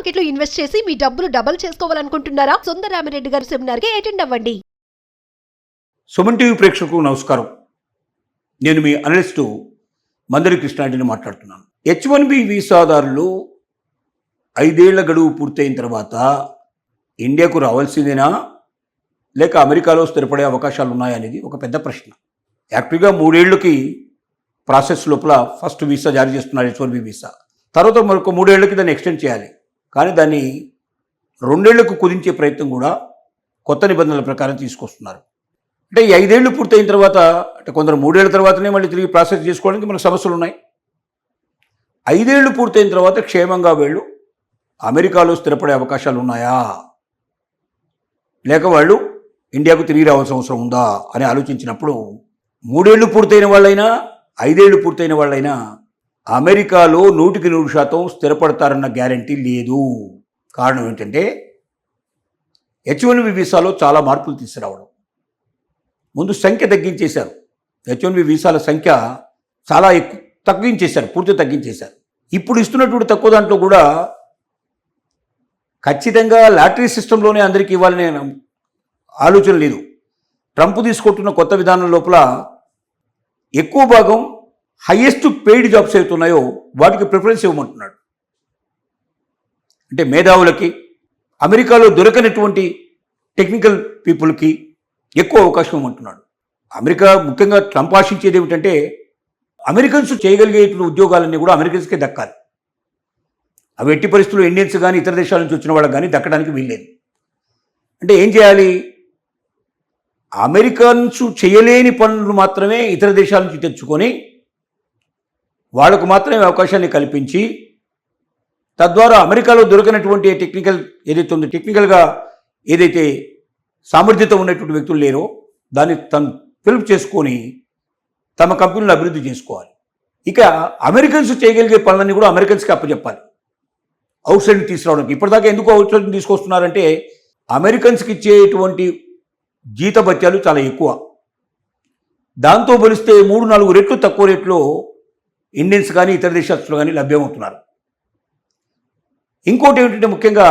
Market లో invest చేసి మీ డబ్బులు డబుల్ చేసుకోవాలనుకుంటున్నారా? సుందరరామిరెడ్డి గారి సెమినార్ కి అటెండ్ అవ్వండి. సుమన్ టీవీ ప్రేక్షకులకు నమస్కారం. నేను మీ అనలిస్టు మందరి కృష్ణారెడ్డిని మాట్లాడుతున్నాను. H1B వీసాదారులు 5 ఏళ్ల గడువు పూర్తయిన తర్వాత ఇండియాకు రావాల్సిందేనా లేక అమెరికాలో స్థిరపడే అవకాశాలు ఉన్నాయా అనేది ఒక పెద్ద ప్రశ్న. యాక్టివ్గా 3 ఏళ్లకి ప్రాసెస్ లోపల ఫస్ట్ వీసా జారీ చేస్తున్నారు H1B వీసా. తర్వాత మరొక 3 ఏళ్లకి దాన్ని ఎక్స్టెండ్ చేయాలి. కానీ దాన్ని 2 ఏళ్లకు కుదించే ప్రయత్నం కూడా కొత్త నిబంధనల ప్రకారం తీసుకొస్తున్నారు. అంటే ఈ 5 ఏళ్ళు పూర్తయిన తర్వాత అంటే కొందరు 3 ఏళ్ల తర్వాతనే మళ్ళీ తిరిగి ప్రాసెస్ చేసుకోవడానికి మనకు సమస్యలు ఉన్నాయి. 5 ఏళ్ళు పూర్తయిన తర్వాత క్షేమంగా వీళ్ళు అమెరికాలో స్థిరపడే అవకాశాలు ఉన్నాయా లేక వాళ్ళు ఇండియాకు తిరిగి రావాల్సిన అవసరం ఉందా అని ఆలోచించినప్పుడు 3 ఏళ్ళు పూర్తయిన వాళ్ళైనా 5 ఏళ్ళు పూర్తయిన వాళ్ళైనా అమెరికాలో 100% స్థిరపడతారన్న గ్యారంటీ లేదు. కారణం ఏంటంటే H1B వీసాలో చాలా మార్పులు తీసుకురావడం. ముందు సంఖ్య తగ్గించేశారు. H1B వీసాల సంఖ్య చాలా తగ్గించేశారు, పూర్తి తగ్గించేశారు. ఇప్పుడు ఇస్తున్నటువంటి తక్కువ దాంట్లో కూడా ఖచ్చితంగా లాటరీ సిస్టంలోనే అందరికీ ఇవ్వాలనే ఆలోచన లేదు. ట్రంప్ తీసుకుంటున్న కొత్త విధానం లోపల ఎక్కువ భాగం హైయెస్ట్ పెయిడ్ జాబ్స్ అవుతున్నాయో వాటికి ప్రిఫరెన్స్ ఇవ్వమంటున్నాడు. అంటే మేధావులకి, అమెరికాలో దొరకనటువంటి టెక్నికల్ పీపుల్కి ఎక్కువ అవకాశం ఇవ్వమంటున్నాడు. అమెరికా ముఖ్యంగా ట్రంప్ ఆశించేది ఏమిటంటే అమెరికన్స్ చేయగలిగేటువంటి ఉద్యోగాలన్నీ కూడా అమెరికన్స్కే దక్కాలి. అవి ఎట్టి పరిస్థితుల్లో ఇండియన్స్ కానీ ఇతర దేశాల నుంచి వచ్చిన వాళ్ళకి కానీ దక్కడానికి వీల్లేదు. అంటే ఏం చేయాలి? అమెరికన్స్ చేయలేని పనులు మాత్రమే ఇతర దేశాల నుంచి తెచ్చుకొని వాళ్లకు మాత్రమే అవకాశాన్ని కల్పించి తద్వారా అమెరికాలో దొరికినటువంటి టెక్నికల్ ఏదైతే ఉందో టెక్నికల్గా ఏదైతే సామర్థ్యత ఉన్నటువంటి వ్యక్తులు లేరో దాన్ని తను ఫిల్ప్ చేసుకొని తమ కంపెనీలను అభివృద్ధి చేసుకోవాలి. ఇక అమెరికన్స్ చేయగలిగే పనులన్నీ కూడా అమెరికన్స్కి అప్పచెప్పాలి. అవుట్ సైడ్ తీసుకురావడానికి ఇప్పటిదాకా ఎందుకు అవుట్ సైడ్ తీసుకొస్తున్నారంటే అమెరికన్స్కి ఇచ్చేటువంటి జీతభత్యాలు చాలా ఎక్కువ. దాంతో పోలిస్తే 3-4 రెట్లు తక్కువ రేట్లో ఇండియన్స్ కానీ ఇతర దేశస్తులు కానీ లభ్యమవుతున్నారు. ఇంకోటి ఏమిటంటే ముఖ్యంగా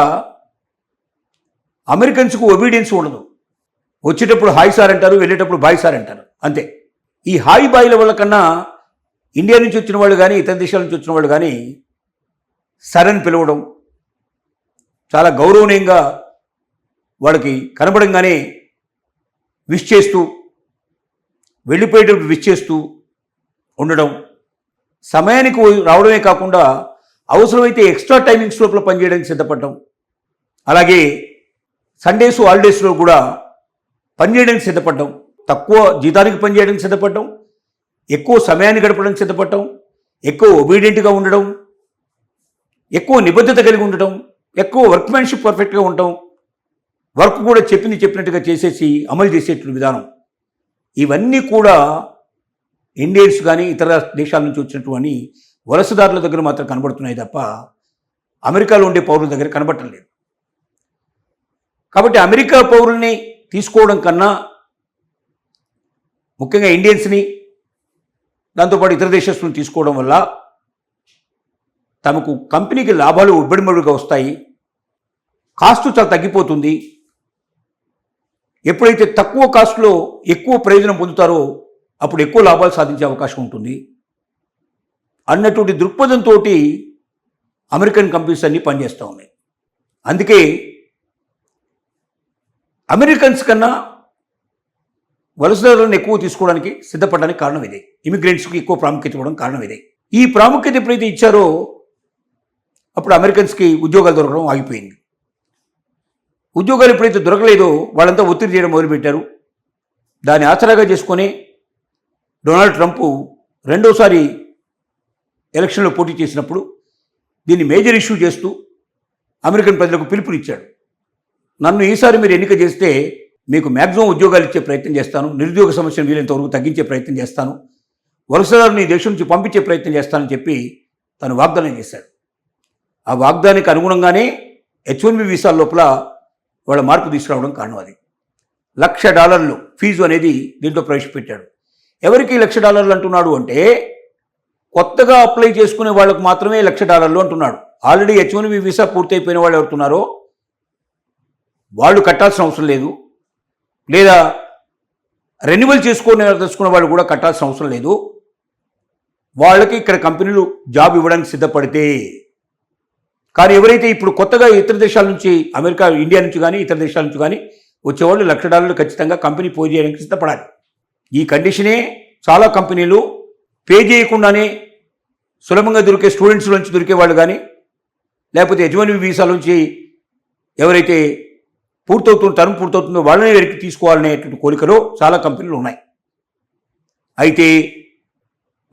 అమెరికన్స్కు ఒబీడియన్స్ ఉండదు. వచ్చేటప్పుడు హాయ్ సార్ అంటారు, వెళ్ళేటప్పుడు బాయ్ సార్ అంటారు, అంతే. ఈ హాయ్ బాయ్ల వల్ల కన్నా ఇండియా నుంచి వచ్చిన వాళ్ళు కానీ ఇతర దేశాల నుంచి వచ్చిన వాళ్ళు కానీ సర్ అని పిలవడం, చాలా గౌరవనీయంగా వాళ్ళకి కనబడంగానే విష్ చేస్తూ వెళ్ళిపోయేటప్పుడు విష్ చేస్తూ ఉండడం, సమయానికి రావడమే కాకుండా అవసరమైతే ఎక్స్ట్రా టైమింగ్స్ లోపల పనిచేయడానికి సిద్ధపడడం, అలాగే సండేస్ హాలిడేస్లో కూడా పనిచేయడానికి సిద్ధపడడం, తక్కువ జీతానికి పనిచేయడానికి సిద్ధపడడం, ఎక్కువ సమయాన్ని గడపడానికి సిద్ధపడడం, ఎక్కువ ఒబీడియంట్గా ఉండడం, ఎక్కువ నిబద్ధత కలిగి ఉండటం, ఎక్కువ వర్క్మెన్షిప్ పర్ఫెక్ట్గా ఉండటం, వర్క్ కూడా చెప్పినట్టుగా చేసేసి అమలు చేసేటువంటి విధానం, ఇవన్నీ కూడా ఇండియన్స్ కానీ ఇతర దేశాల నుంచి వచ్చినటువంటి వలసదారుల దగ్గర మాత్రం కనబడుతున్నాయి తప్ప అమెరికాలో ఉండే పౌరుల దగ్గర కనబడటం లేదు. కాబట్టి అమెరికా పౌరుల్ని తీసుకోవడం కన్నా ముఖ్యంగా ఇండియన్స్ని దాంతోపాటు ఇతర దేశస్తులను తీసుకోవడం వల్ల తమకు కంపెనీకి లాభాలు ఉబ్బడిమడుగా వస్తాయి, కాస్ట్ చాలా తగ్గిపోతుంది. ఎప్పుడైతే తక్కువ కాస్ట్లో ఎక్కువ ప్రయోజనం పొందుతారో అప్పుడు ఎక్కువ లాభాలు సాధించే అవకాశం ఉంటుంది అన్నటువంటి దృక్పథంతో అమెరికన్ కంపెనీస్ అన్నీ పనిచేస్తూ ఉన్నాయి. అందుకే అమెరికన్స్ కన్నా వలసదారులను ఎక్కువ తీసుకోవడానికి సిద్ధపడడానికి కారణం ఇదే. ఇమిగ్రెంట్స్కి ఎక్కువ ప్రాముఖ్యత ఇవ్వడం కారణం ఇదే. ఈ ప్రాముఖ్యత ఎప్పుడైతే ఇచ్చారో అప్పుడు అమెరికన్స్కి ఉద్యోగాలు దొరకడం ఆగిపోయింది. ఉద్యోగాలు ఎప్పుడైతే దొరకలేదో వాళ్ళంతా ఒత్తిడి చేయడం మొదలుపెట్టారు. దాన్ని ఆసరాగా చేసుకొని డొనాల్డ్ ట్రంప్ రెండోసారి ఎలక్షన్లో పోటీ చేసినప్పుడు దీన్ని మేజర్ ఇష్యూ చేస్తూ అమెరికన్ ప్రజలకు పిలుపునిచ్చాడు. నన్ను ఈసారి మీరు ఎన్నిక చేస్తే మీకు మ్యాక్సిమం ఉద్యోగాలు ఇచ్చే ప్రయత్నం చేస్తాను, నిరుద్యోగ సమస్యను వీలైనంతవరకు తగ్గించే ప్రయత్నం చేస్తాను, వలసదారుని దేశం నుంచి పంపించే ప్రయత్నం చేస్తానని చెప్పి తను వాగ్దానం చేశాడు. ఆ వాగ్దానానికి అనుగుణంగానే H1B వీసాల లోపల వాళ్ళ మార్పు తీసుకురావడం కారణం అది. $1,00,000 ఫీజు అనేది దీంట్లో ప్రవేశపెట్టాడు. ఎవరికి $1,00,000 అంటున్నాడు అంటే కొత్తగా అప్లై చేసుకునే వాళ్ళకు మాత్రమే $1,00,000 అంటున్నాడు. ఆల్రెడీ H1B వీసా పూర్తయిపోయిన వాళ్ళు ఎవరుతున్నారో వాళ్ళు కట్టాల్సిన అవసరం లేదు, లేదా రెన్యువల్ తెలుసుకున్న వాళ్ళు కూడా కట్టాల్సిన అవసరం లేదు. వాళ్ళకి ఇక్కడ కంపెనీలు జాబ్ ఇవ్వడానికి సిద్ధపడితే. కానీ ఎవరైతే ఇప్పుడు కొత్తగా ఇతర దేశాల నుంచి, అమెరికా, ఇండియా నుంచి కానీ ఇతర దేశాల నుంచి కానీ వచ్చేవాళ్ళు $1,00,000 ఖచ్చితంగా కంపెనీ పే చేయడానికి సిద్ధపడాలి. ఈ కండిషనే చాలా కంపెనీలు పే చేయకుండానే సులభంగా దొరికే స్టూడెంట్స్ నుంచి దొరికే వాళ్ళు కానీ, లేకపోతే H1B వీసా నుంచి ఎవరైతే టర్మ్ పూర్తవుతుందో వాళ్ళని వెనక్కి తీసుకోవాలనేటువంటి కోరికలో చాలా కంపెనీలు ఉన్నాయి. అయితే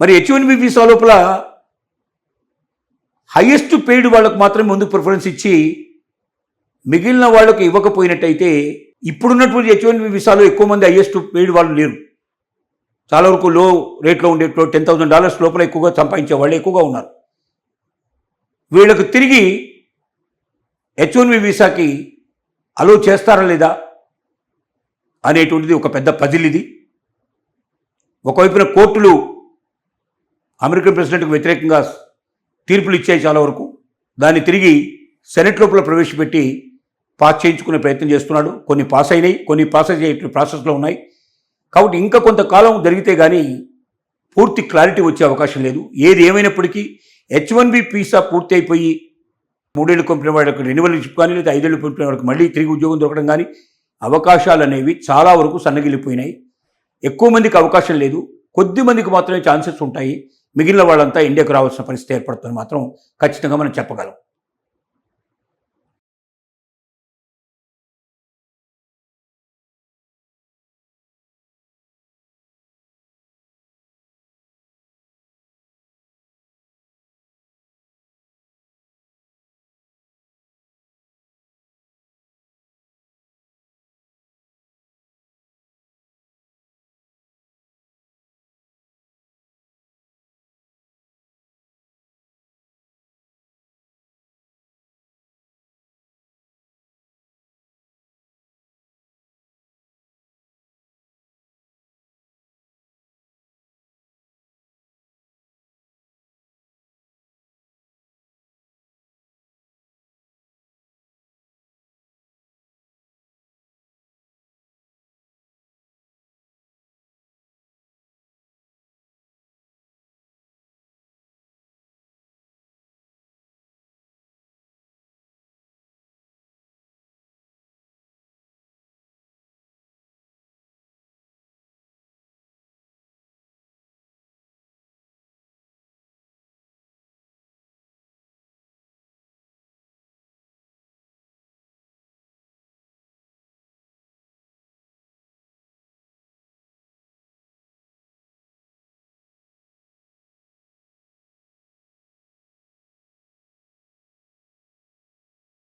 మరి H1B వీసా లోపల హైయెస్ట్ పెయిడ్ వాళ్ళకు మాత్రమే ముందు ప్రిఫరెన్స్ ఇచ్చి మిగిలిన వాళ్ళకు ఇవ్వకపోయినట్టయితే ఇప్పుడున్నటువంటి H1B వీసాలో ఎక్కువ మంది హైయెస్ట్ పెయిడ్ వాళ్ళు లేరు. చాలా వరకు లో రేట్లో ఉండే $10,000 లోపల ఎక్కువగా సంపాదించే వాళ్ళు ఎక్కువగా ఉన్నారు. వీళ్ళకు తిరిగి H1B వీసాకి అలో చేస్తారా లేదా అనేటువంటిది ఒక పెద్ద పజిల్. ఇది ఒకవైపున కోర్టులు అమెరికన్ ప్రెసిడెంట్కు వ్యతిరేకంగా తీర్పులు ఇచ్చాయి చాలా వరకు. దాన్ని తిరిగి సెనెట్ లోపల ప్రవేశపెట్టి పాస్ చేయించుకునే ప్రయత్నం చేస్తున్నాడు. కొన్ని పాస్ అయినాయి, కొన్ని పాస్ అయ్యే ప్రాసెస్లో ఉన్నాయి. కాబట్టి ఇంకా కొంతకాలం జరిగితే కానీ పూర్తి క్లారిటీ వచ్చే అవకాశం లేదు. ఏది ఏమైనప్పటికీ H1B వీసా పూర్తి అయిపోయి 3 ఏళ్ళు పంపిన వాళ్ళకి రెన్యువల్షిప్ కానీ, లేదా 5 ఏళ్ళు పంపిన వాళ్ళకి మళ్ళీ తిరిగి ఉద్యోగం దొరకడం కానీ అవకాశాలు అనేవి చాలా వరకు సన్నగిల్లిపోయినాయి. ఎక్కువ మందికి అవకాశం లేదు, కొద్ది మందికి మాత్రమే ఛాన్సెస్ ఉంటాయి. మిగిలిన వాళ్ళంతా ఇండియాకు రావాల్సిన పరిస్థితి ఏర్పడుతుంది మాత్రం ఖచ్చితంగా మనం చెప్పగలం.